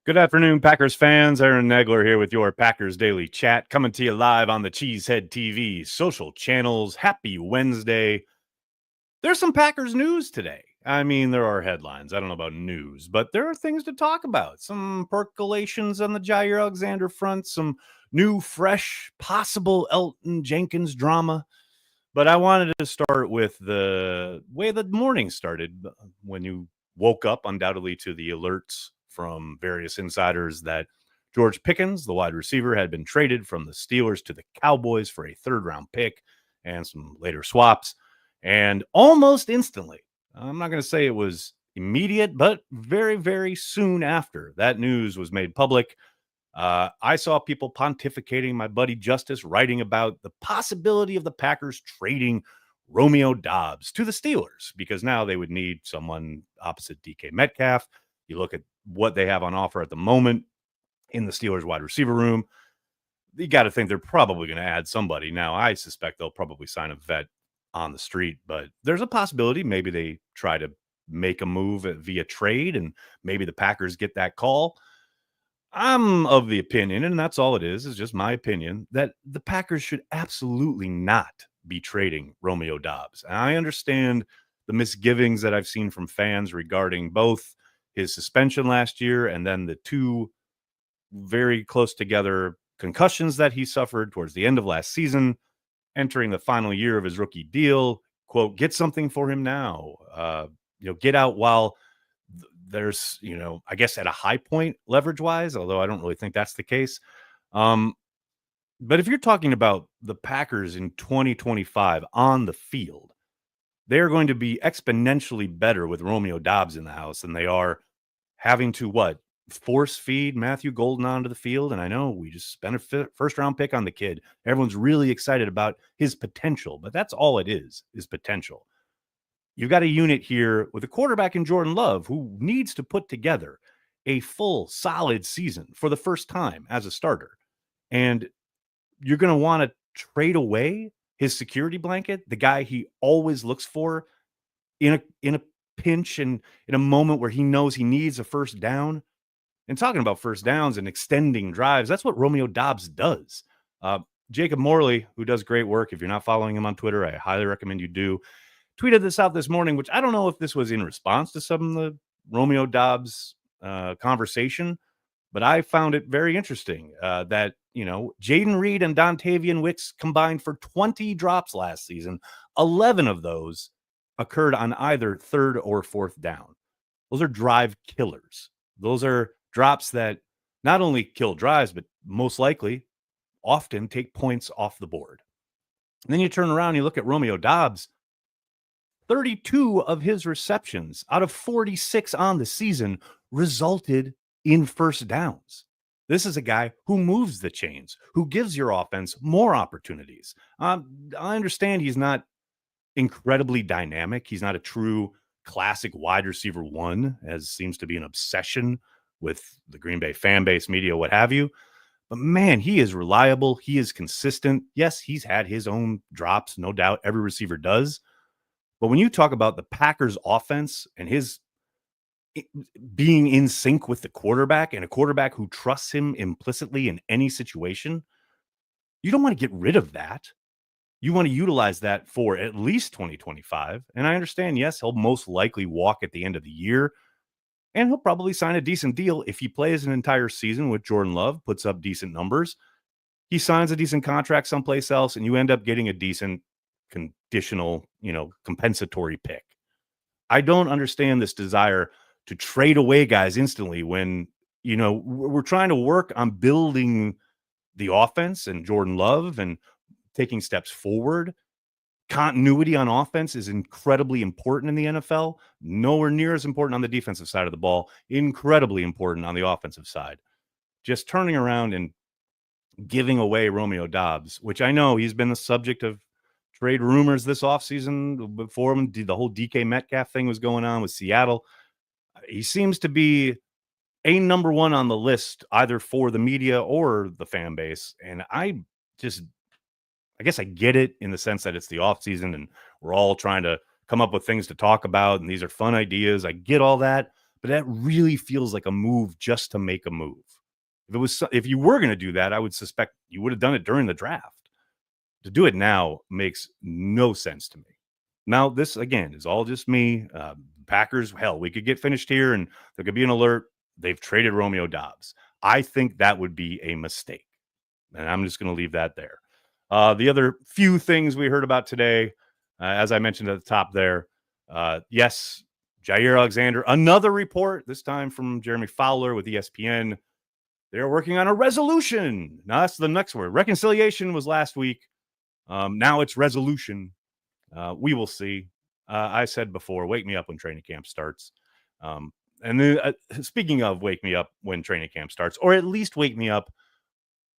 Good afternoon, Packers fans. Aaron Nagler here with your Packers Daily Chat, coming to you live on the Cheesehead TV social channels. Happy Wednesday. There's some Packers news today. I mean, there are headlines. I don't know about news, but there are things to talk about. Some percolations on the Jair Alexander front, some new, fresh, possible Elton Jenkins drama. But I wanted to start with the way the morning started when you woke up, undoubtedly, to the alerts from various insiders that George Pickens, the wide receiver, had been traded from the Steelers to the Cowboys for a third-round pick and some later swaps. And almost instantly, I'm not going to say it was immediate, but very, very soon after that news was made public, I saw people pontificating. My buddy Justice writing about the possibility of the Packers trading Romeo Doubs to the Steelers because now they would need someone opposite DK Metcalf. You look at what they have on offer at the moment in the Steelers wide receiver room. You got to think they're probably going to add somebody. Now, I suspect they'll probably sign a vet on the street, but there's a possibility maybe they try to make a move via trade and maybe the Packers get that call. I'm of the opinion, and that's all it is just my opinion, that the Packers should absolutely not be trading Romeo Doubs. And I understand the misgivings that I've seen from fans regarding both his suspension last year and then the two very close together concussions that he suffered towards the end of last season, entering the final year of his rookie deal. Quote, get something for him now. Get out while there's, I guess at a high point leverage wise, although I don't really think that's the case. But if you're talking about the Packers in 2025 on the field, they're going to be exponentially better with Romeo Doubs in the house than they are having to force feed Matthew Golden onto the field. And I know we just spent a first round pick on the kid. Everyone's really excited about his potential, but that's all it is potential. You've got a unit here with a quarterback in Jordan Love who needs to put together a full, solid season for the first time as a starter. And you're going to want to trade away his security blanket, the guy he always looks for in a pinch and in a moment where he knows he needs a first down. And talking about first downs and extending drives, that's what Romeo Doubs does. Jacob Morley, who does great work, if you're not following him on Twitter, I highly recommend you do, tweeted this out this morning, which I don't know if this was in response to some of the Romeo Doubs conversation, but I found it very interesting that, Jaden Reed and Dontavian Wicks combined for 20 drops last season. 11 of those occurred on either third or fourth down. Those are drive killers. Those are drops that not only kill drives, but most likely often take points off the board. And then you turn around and you look at Romeo Doubs. 32 of his receptions out of 46 on the season resulted in first downs. This is a guy who moves the chains, who gives your offense more opportunities. I understand he's not incredibly dynamic. He's not a true classic wide receiver one, as seems to be an obsession with the Green Bay fan base, media, what have you. But man, he is reliable. He is consistent. Yes, he's had his own drops, no doubt. Every receiver does. But when you talk about the Packers offense and his being in sync with the quarterback and a quarterback who trusts him implicitly in any situation, you don't want to get rid of that. You want to utilize that for at least 2025. And I understand, yes, he'll most likely walk at the end of the year, and he'll probably sign a decent deal if he plays an entire season with Jordan Love, puts up decent numbers. He signs a decent contract someplace else, and you end up getting a decent conditional, compensatory pick. I don't understand this desire to trade away guys instantly when, we're trying to work on building the offense and Jordan Love and taking steps forward. Continuity on offense is incredibly important in the NFL. Nowhere near as important on the defensive side of the ball. Incredibly important on the offensive side. Just turning around and giving away Romeo Doubs, which I know he's been the subject of trade rumors this offseason before him. The whole DK Metcalf thing was going on with Seattle. He seems to be a number one on the list, either for the media or the fan base. And I guess I get it in the sense that it's the offseason and we're all trying to come up with things to talk about. And these are fun ideas. I get all that. but that really feels like a move just to make a move. If you were going to do that, I would suspect you would have done it during the draft. To do it now makes no sense to me. Now, this again is all just me. Packers, hell, we could get finished here and there could be an alert. They've traded Romeo Doubs. I think that would be a mistake. And I'm just going to leave that there. The other few things we heard about today, as I mentioned at the top there, yes, Jair Alexander, another report, this time from Jeremy Fowler with ESPN. They're working on a resolution. Now, that's the next word. Reconciliation was last week. Now it's resolution. We will see. I said before, wake me up when training camp starts. And then, speaking of wake me up when training camp starts, or at least wake me up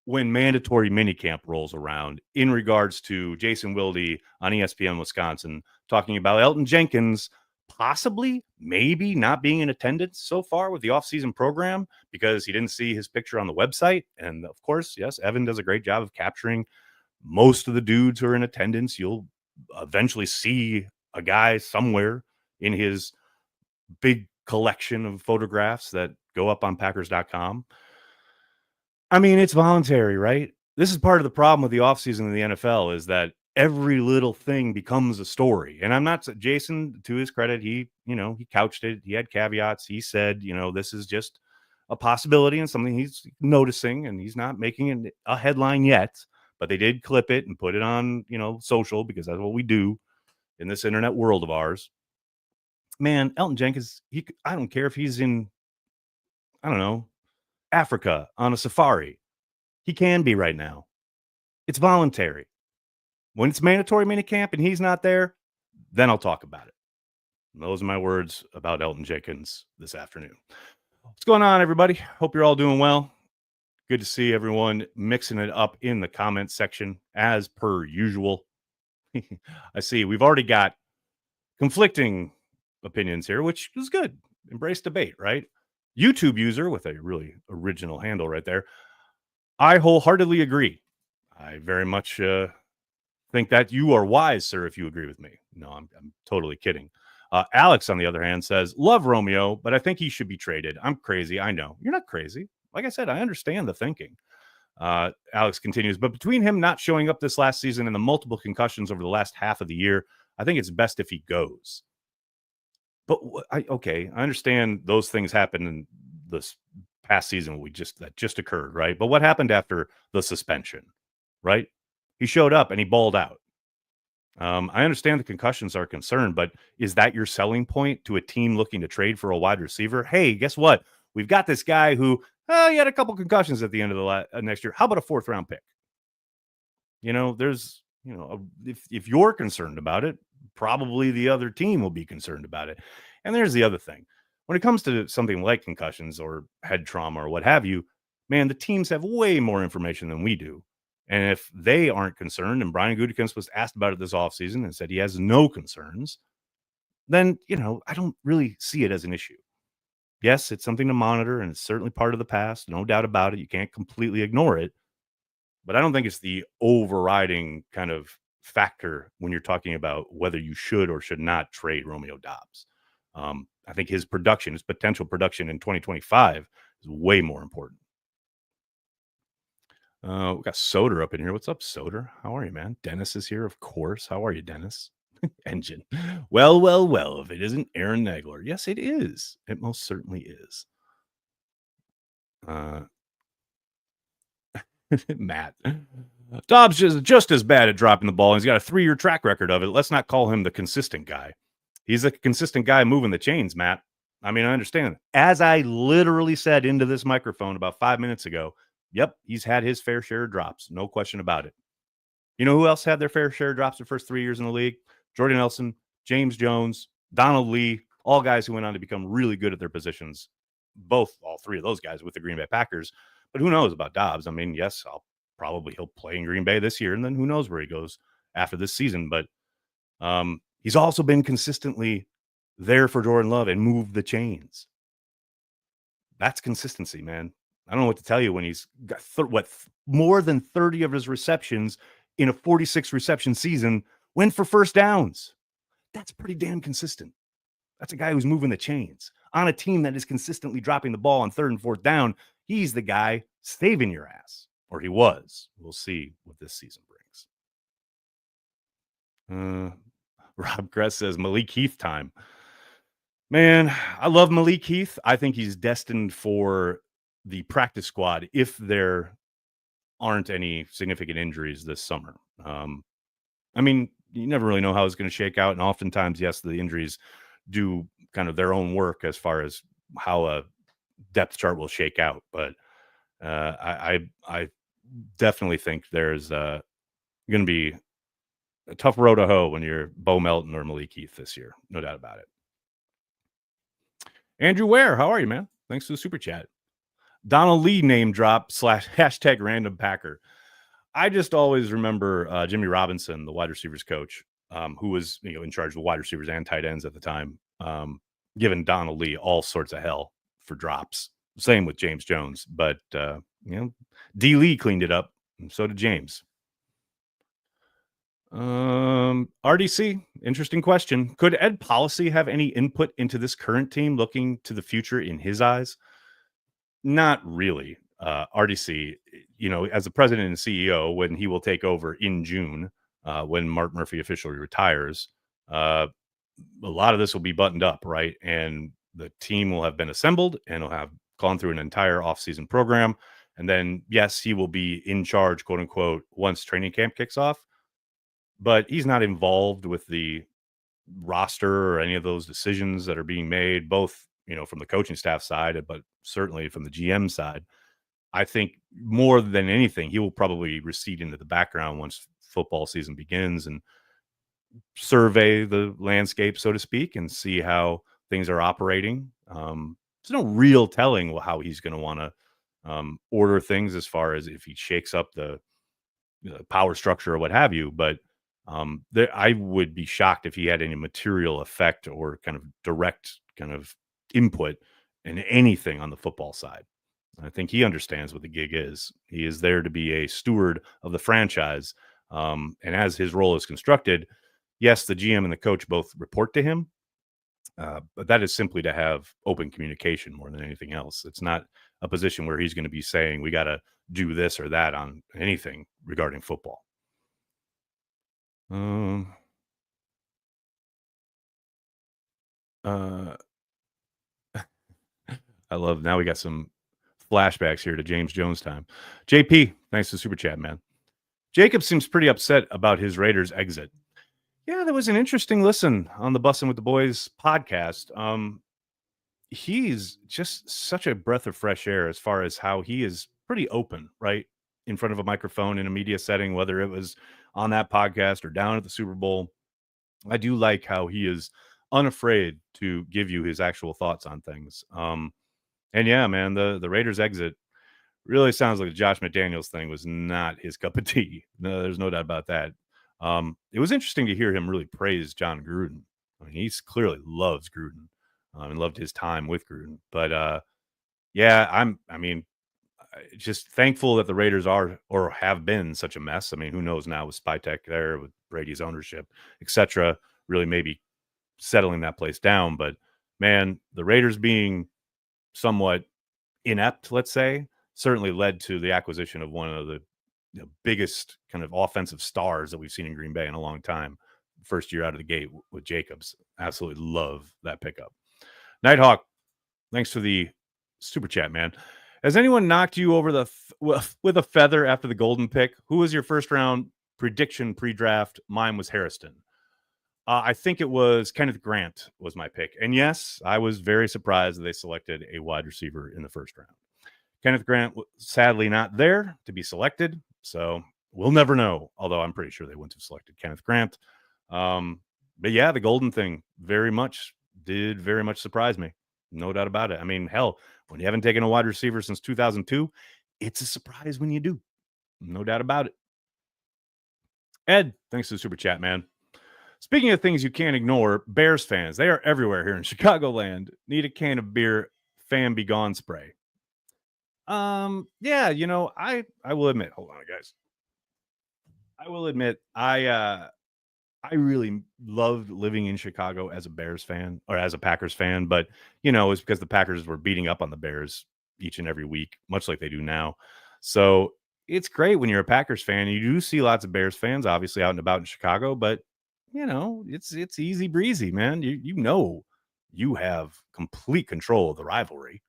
when mandatory minicamp rolls around, in regards to Jason Wilde on ESPN Wisconsin talking about Elton Jenkins possibly, maybe not being in attendance so far with the offseason program because he didn't see his picture on the website. And of course, yes, Evan does a great job of capturing most of the dudes who are in attendance. You'll eventually see a guy somewhere in his big collection of photographs that go up on Packers.com. I mean, it's voluntary, right? This is part of the problem with the offseason in the NFL is that every little thing becomes a story. And I'm not, Jason, to his credit, he couched it. He had caveats. He said, this is just a possibility and something he's noticing, and he's not making a headline yet, but they did clip it and put it on, social, because that's what we do in this internet world of ours. Man, Elton Jenkins, I don't care if he's in, I don't know, Africa on a safari. He can be right now. It's voluntary. When it's mandatory minicamp and he's not there, then I'll talk about it. And those are my words about Elton Jenkins this afternoon. What's going on, everybody? Hope you're all doing well. Good to see everyone mixing it up in the comments section as per usual. I see we've already got conflicting opinions here, which is good. Embrace debate, right? YouTube user with a really original handle right there. I wholeheartedly agree. I very much think that you are wise, sir, if you agree with me. No, I'm totally kidding. Alex, on the other hand, says, love Romeo, but I think he should be traded. I'm crazy. I know. You're not crazy. Like I said, I understand the thinking. Alex continues, but between him not showing up this last season and the multiple concussions over the last half of the year, I think it's best if he goes. But I understand those things happen in this past season that just occurred, right? But what happened after the suspension, right? He showed up and he balled out. I understand the concussions are a concern, but is that your selling point to a team looking to trade for a wide receiver? Hey, guess what? We've got this guy who he had a couple concussions at the end of the next year. How about a 4th round pick? There's if you're concerned about it, probably the other team will be concerned about it. And there's the other thing. When it comes to something like concussions or head trauma or what have you, man, the teams have way more information than we do. And if they aren't concerned, and Brian Gutekunst was asked about it this offseason and said he has no concerns, then, I don't really see it as an issue. Yes, it's something to monitor, and it's certainly part of the past. No doubt about it. You can't completely ignore it. But I don't think it's the overriding kind of factor when you're talking about whether you should or should not trade Romeo Doubs. I think his potential production in 2025 is way more important. We got Soder up in here. What's up, Soder? How are you, man? Dennis is here, of course. How are you, Dennis? Engine. Well, if it isn't Aaron Nagler. Yes, it is. It most certainly is. Matt. Dobbs is just as bad at dropping the ball, and he's got a 3-year track record of it. Let's not call him the consistent guy. He's a consistent guy moving the chains, Matt. I mean, I understand. As I literally said into this microphone about 5 minutes ago, yep, he's had his fair share of drops. No question about it. You know who else had their fair share of drops the first 3 years in the league? Jordy Nelson, James Jones, Donald Lee, all guys who went on to become really good at their positions. All 3 of those guys with the Green Bay Packers. But who knows about Dobbs? I mean, yes, he'll play in Green Bay this year, and then who knows where he goes after this season. But he's also been consistently there for Jordan Love and moved the chains. That's consistency, man. I don't know what to tell you when he's got more than 30 of his receptions in a 46 reception season went for first downs. That's pretty damn consistent. That's a guy who's moving the chains. on a team that is consistently dropping the ball on third and fourth down, he's the guy saving your ass, or he was. We'll see what this season brings. Rob Kress says Malik Heath time. Man, I love Malik Heath. I think he's destined for the practice squad if there aren't any significant injuries this summer. I mean, you never really know how it's going to shake out. And oftentimes, yes, the injuries do kind of their own work as far as how a depth chart will shake out. But I definitely think there's going to be a tough road to hoe when you're Bo Melton or Malik Heath this year. No doubt about it. Andrew Ware, how are you, man? Thanks for the super chat. Donald Lee name drop / hashtag random Packer. I just always remember Jimmy Robinson, the wide receivers coach, who was in charge of wide receivers and tight ends at the time, giving Donald Lee all sorts of hell for drops. Same with James Jones, but D. Lee cleaned it up, and so did James. RDC, interesting question. Could Ed Policy have any input into this current team looking to the future in his eyes? Not really. RDC, as the president and CEO, when he will take over in June, when Mark Murphy officially retires, a lot of this will be buttoned up, right? And the team will have been assembled and will have gone through an entire offseason program. And then, yes, he will be in charge, quote unquote, once training camp kicks off. But he's not involved with the roster or any of those decisions that are being made, both, from the coaching staff side, but certainly from the GM side. I think more than anything, he will probably recede into the background once football season begins and survey the landscape, so to speak, and see how things are operating. There's no real telling how he's going to want to order things as far as if he shakes up the power structure or what have you. But I would be shocked if he had any material effect or kind of direct kind of input in anything on the football side. I think he understands what the gig is. He is there to be a steward of the franchise. And as his role is constructed, yes, the GM and the coach both report to him, but that is simply to have open communication more than anything else. It's not a position where he's going to be saying, we got to do this or that on anything regarding football. I love, now we got some flashbacks here to James Jones time. JP, thanks for the super chat, man. Jacob seems pretty upset about his Raiders exit. Yeah, that was an interesting listen on the Bussin' with the Boys podcast. He's just such a breath of fresh air as far as how he is pretty open, right? In front of a microphone in a media setting, whether it was on that podcast or down at the Super Bowl. I do like how he is unafraid to give you his actual thoughts on things. And yeah, man, the Raiders exit really sounds like the Josh McDaniels thing was not his cup of tea. No, there's no doubt about that. It was interesting to hear him really praise John Gruden. I mean, he clearly loves Gruden and loved his time with Gruden. But yeah, I mean, just thankful that the Raiders are or have been such a mess. I mean, who knows now with Spytek there, with Brady's ownership, etc. Really maybe settling that place down. But man, the Raiders being somewhat inept, let's say, certainly led to the acquisition of one of the biggest kind of offensive stars that we've seen in Green Bay in a long time. First year out of the gate with Jacobs. Absolutely love that pickup. Nighthawk, thanks for the super chat, man. Has anyone knocked you over with a feather after the golden pick? Who was your first round prediction pre-draft? Mine was Harrison. I think it was Kenneth Grant was my pick. And yes, I was very surprised that they selected a wide receiver in the first round. Kenneth Grant, sadly not there to be selected, so we'll never know, although I'm pretty sure they wouldn't have selected Kenneth Grant. But yeah, the golden thing very much surprise me. No doubt about it. I mean, hell, when you haven't taken a wide receiver since 2002, it's a surprise when you do. No doubt about it. Ed, thanks for the super chat, man. Speaking of things you can't ignore, Bears fans, they are everywhere here in Chicagoland. Need a can of beer, fan be gone spray. Yeah, I will admit, hold on, guys. I will admit, I I really loved living in Chicago as a Bears fan or as a Packers fan, but it's because the Packers were beating up on the Bears each and every week, much like they do now. So it's great when you're a Packers fan. You do see lots of Bears fans, obviously out and about in Chicago, but it's easy breezy, man. You have complete control of the rivalry.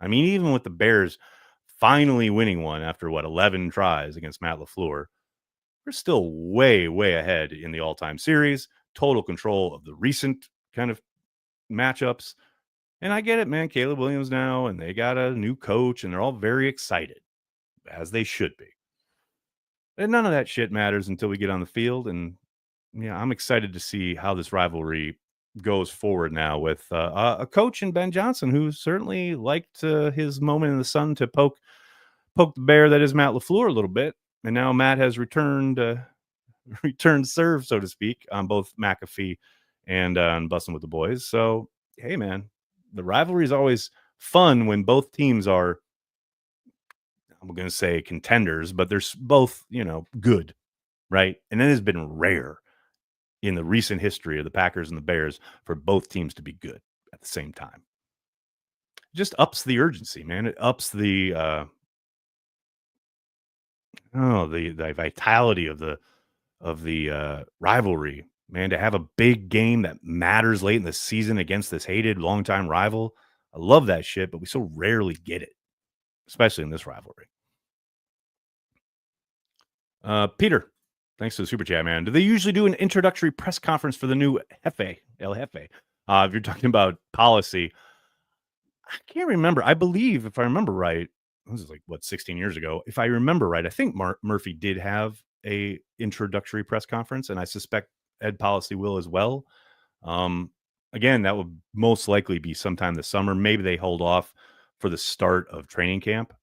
I mean, even with the Bears finally winning one after 11 tries against Matt LaFleur, we're still way, way ahead in the all-time series, total control of the recent kind of matchups. And I get it, man. Caleb Williams now, and they got a new coach, and they're all very excited, as they should be. And none of that shit matters until we get on the field. And yeah, I'm excited to see how this rivalry goes forward now with a coach in Ben Johnson, who certainly liked his moment in the sun to poke the bear that is Matt LaFleur a little bit. And now Matt has returned serve, so to speak, on both McAfee and on Bussin' with the Boys. So, hey, man, the rivalry is always fun when both teams are, I'm going to say contenders, but they're both, good, right? And it has been rare in the recent history of the Packers and the Bears for both teams to be good at the same time. It just ups the urgency, man. It ups the vitality of the rivalry, man, to have a big game that matters late in the season against this hated longtime rival. I love that shit, but we so rarely get it, especially in this rivalry. Peter, thanks for the super chat, man. Do they usually do an introductory press conference for the new Jefe, El Jefe? If you're talking about policy, I can't remember. I believe, if I remember right, this is 16 years ago. If I remember right, I think Murphy did have a introductory press conference, and I suspect Ed Policy will as well. Again, that would most likely be sometime this summer. Maybe they hold off for the start of training camp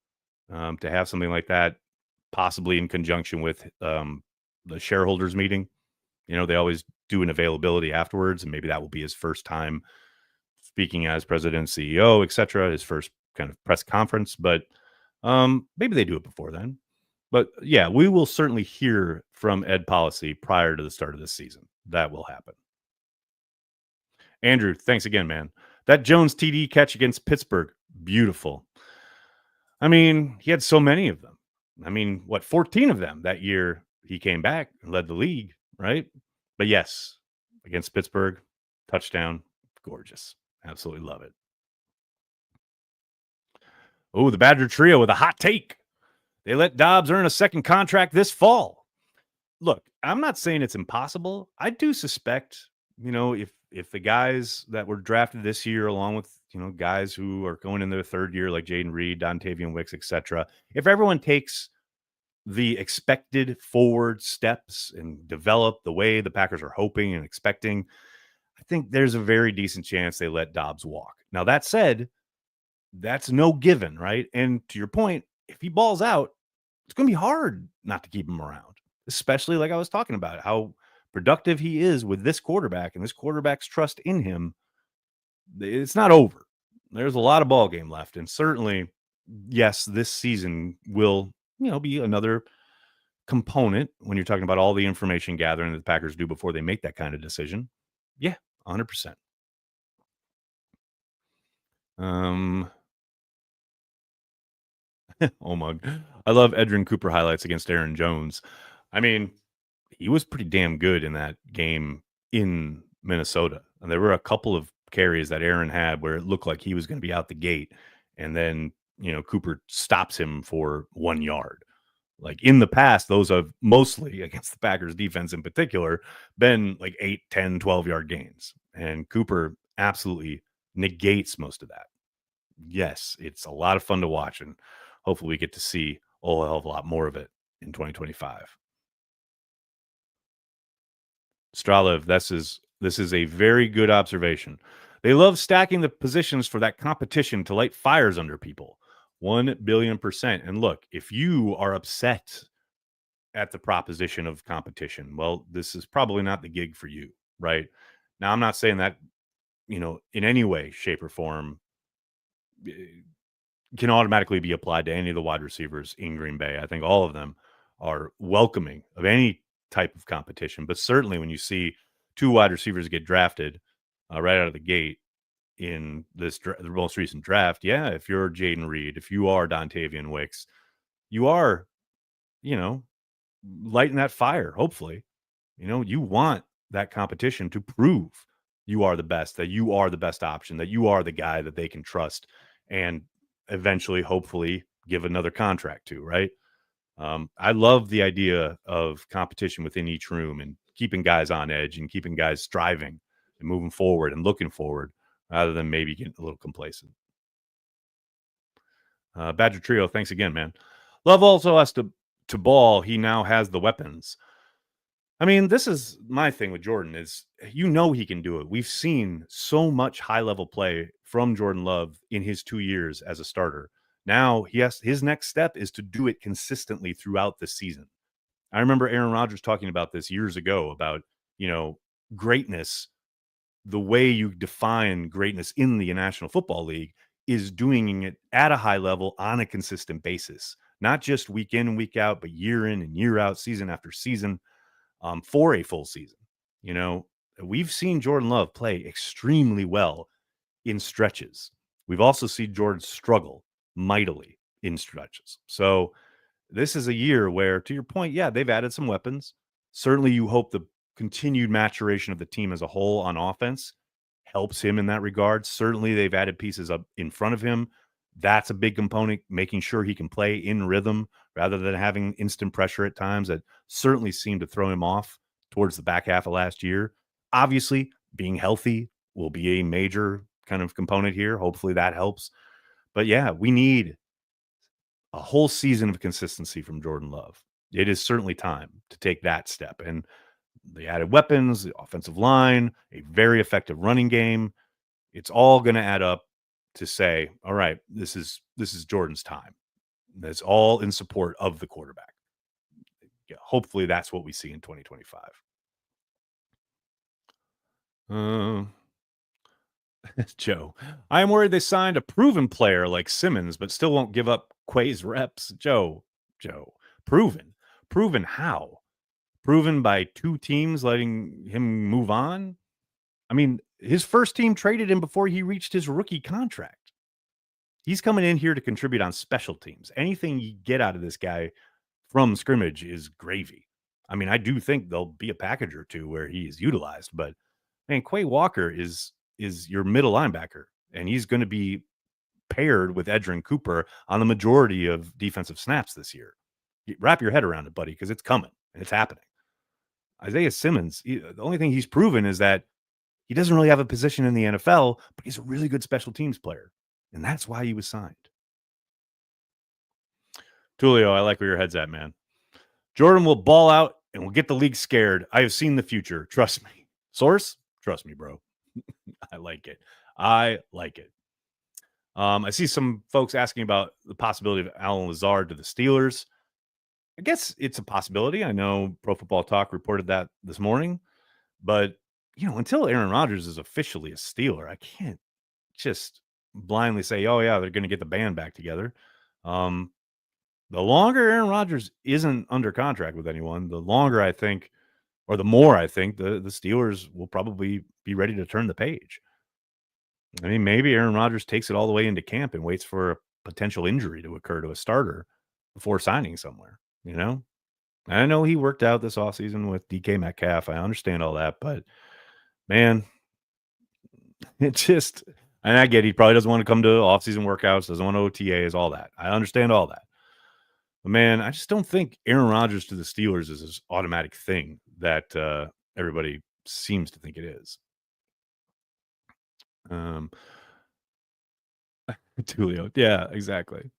to have something like that, possibly in conjunction with the shareholders meeting. They always do an availability afterwards, and maybe that will be his first time speaking as president, CEO, etc. His first kind of press conference, but maybe they do it before then. But yeah, we will certainly hear from Ed Policy prior to the start of this season. That will happen. Andrew, thanks again, man. That Jones TD catch against Pittsburgh, beautiful. I mean, he had so many of them. 14 of them that year he came back and led the league, right? But yes, against Pittsburgh, touchdown, gorgeous. Absolutely love it. Oh, the Badger Trio with a hot take. They let Dobbs earn a second contract this fall. Look, I'm not saying it's impossible. I do suspect, if the guys that were drafted this year, along with guys who are going in their third year, like Jaden Reed, Dontavian Wicks, etc., if everyone takes the expected forward steps and develop the way the Packers are hoping and expecting, I think there's a very decent chance they let Dobbs walk. Now, that said, that's no given, right? And to your point, if he balls out, it's going to be hard not to keep him around, especially like I was talking about, how productive he is with this quarterback and this quarterback's trust in him. It's not over. There's a lot of ball game left. And certainly, yes, this season will, be another component when you're talking about all the information gathering that the Packers do before they make that kind of decision. Yeah, 100%. Oh my! I love Edrin Cooper highlights against Aaron Jones. I mean, he was pretty damn good in that game in Minnesota. And there were a couple of carries that Aaron had where it looked like he was going to be out the gate. And then, Cooper stops him for 1 yard. Like in the past, those have mostly against the Packers defense in particular been like 8, 10, 12-yard gains. And Cooper absolutely negates most of that. Yes, it's a lot of fun to watch. And hopefully we get to see a whole hell of a lot more of it in 2025. Stralev, this is a very good observation. They love stacking the positions for that competition to light fires under people. 1,000,000,000%. And look, if you are upset at the proposition of competition, well, this is probably not the gig for you, right? Now, I'm not saying that, in any way, shape, or form can automatically be applied to any of the wide receivers in Green Bay. I think all of them are welcoming of any type of competition. But certainly when you see two wide receivers get drafted right out of the gate in the most recent draft, yeah, if you're Jaden Reed, if you are Dontavian Wicks, you are, you know, lighting that fire, hopefully. You want that competition to prove you are the best, that you are the best option, that you are the guy that they can trust and eventually, hopefully, give another contract to, right? I love the idea of competition within each room and keeping guys on edge and keeping guys striving and moving forward and looking forward rather than maybe getting a little complacent. Badger Trio, thanks again, man. Love also has to ball. He now has the weapons. I mean, this is my thing with Jordan is he can do it. We've seen so much high level play from Jordan Love in his 2 years as a starter. Now his next step is to do it consistently throughout the season. I remember Aaron Rodgers talking about this years ago about, you know, greatness. The way you define greatness in the National Football League is doing it at a high level on a consistent basis, not just week in and week out, but year in and year out, season after season, for a full season. You know, we've seen Jordan Love play extremely well in stretches. We've also seen Jordan struggle mightily in stretches. So this is a year where, to your point, yeah, they've added some weapons. Certainly, you hope the continued maturation of the team as a whole on offense helps him in that regard. Certainly, they've added pieces up in front of him. That's a big component, making sure he can play in rhythm rather than having instant pressure at times that certainly seemed to throw him off towards the back half of last year. Obviously, being healthy will be a major kind of component here. Hopefully that helps. But yeah, we need a whole season of consistency from Jordan Love. It is certainly time to take that step. And the added weapons, the offensive line, a very effective running game, it's all going to add up to say, all right, this is Jordan's time. That's all in support of the quarterback. Yeah, hopefully that's what we see in 2025. Joe, I am worried they signed a proven player like Simmons, but still won't give up Quay's reps. Joe, proven. Proven how? Proven by two teams letting him move on? I mean, his first team traded him before he reached his rookie contract. He's coming in here to contribute on special teams. Anything you get out of this guy from scrimmage is gravy. I mean, I do think there'll be a package or two where he is utilized, but man, Quay Walker is your middle linebacker, and he's going to be paired with Edgerrin Cooper on the majority of defensive snaps this year. Wrap your head around it, buddy, because it's coming and it's happening. Isaiah Simmons, the only thing he's proven is that he doesn't really have a position in the NFL, but he's a really good special teams player, and that's why he was signed. Tulio, I like where your head's at, man. Jordan will ball out and will get the league scared. I have seen the future. Trust me. Source? Trust me, bro. I like it. I like it. I see some folks asking about the possibility of Alan Lazard to the Steelers. I guess it's a possibility. I know Pro Football Talk reported that this morning, but until Aaron Rodgers is officially a Steeler, I can't just blindly say, "Oh yeah, they're going to get the band back together." The longer Aaron Rodgers isn't under contract with anyone, the longer I think, or the more I think, the Steelers will probably be ready to turn the page. I mean, maybe Aaron Rodgers takes it all the way into camp and waits for a potential injury to occur to a starter before signing somewhere, I know he worked out this offseason with DK Metcalf. I understand all that, but man, it just, and I get he probably doesn't want to come to offseason workouts, doesn't want OTAs, all that. I understand all that. But man, I just don't think Aaron Rodgers to the Steelers is this automatic thing that everybody seems to think it is. Tulio. Yeah, exactly.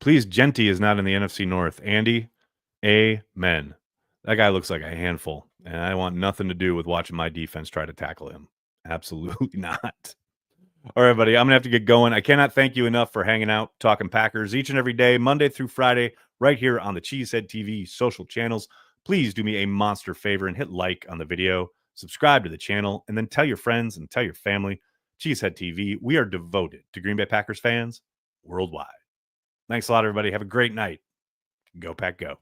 Please, Genty is not in the NFC North. Andy, amen. That guy looks like a handful, and I want nothing to do with watching my defense try to tackle him. Absolutely not. All right, buddy, I'm going to have to get going. I cannot thank you enough for hanging out, talking Packers each and every day, Monday through Friday, right here on the Cheesehead TV social channels. Please do me a monster favor and hit like on the video, subscribe to the channel, and then tell your friends and tell your family. Cheesehead TV, we are devoted to Green Bay Packers fans worldwide. Thanks a lot, everybody. Have a great night. Go Pack Go.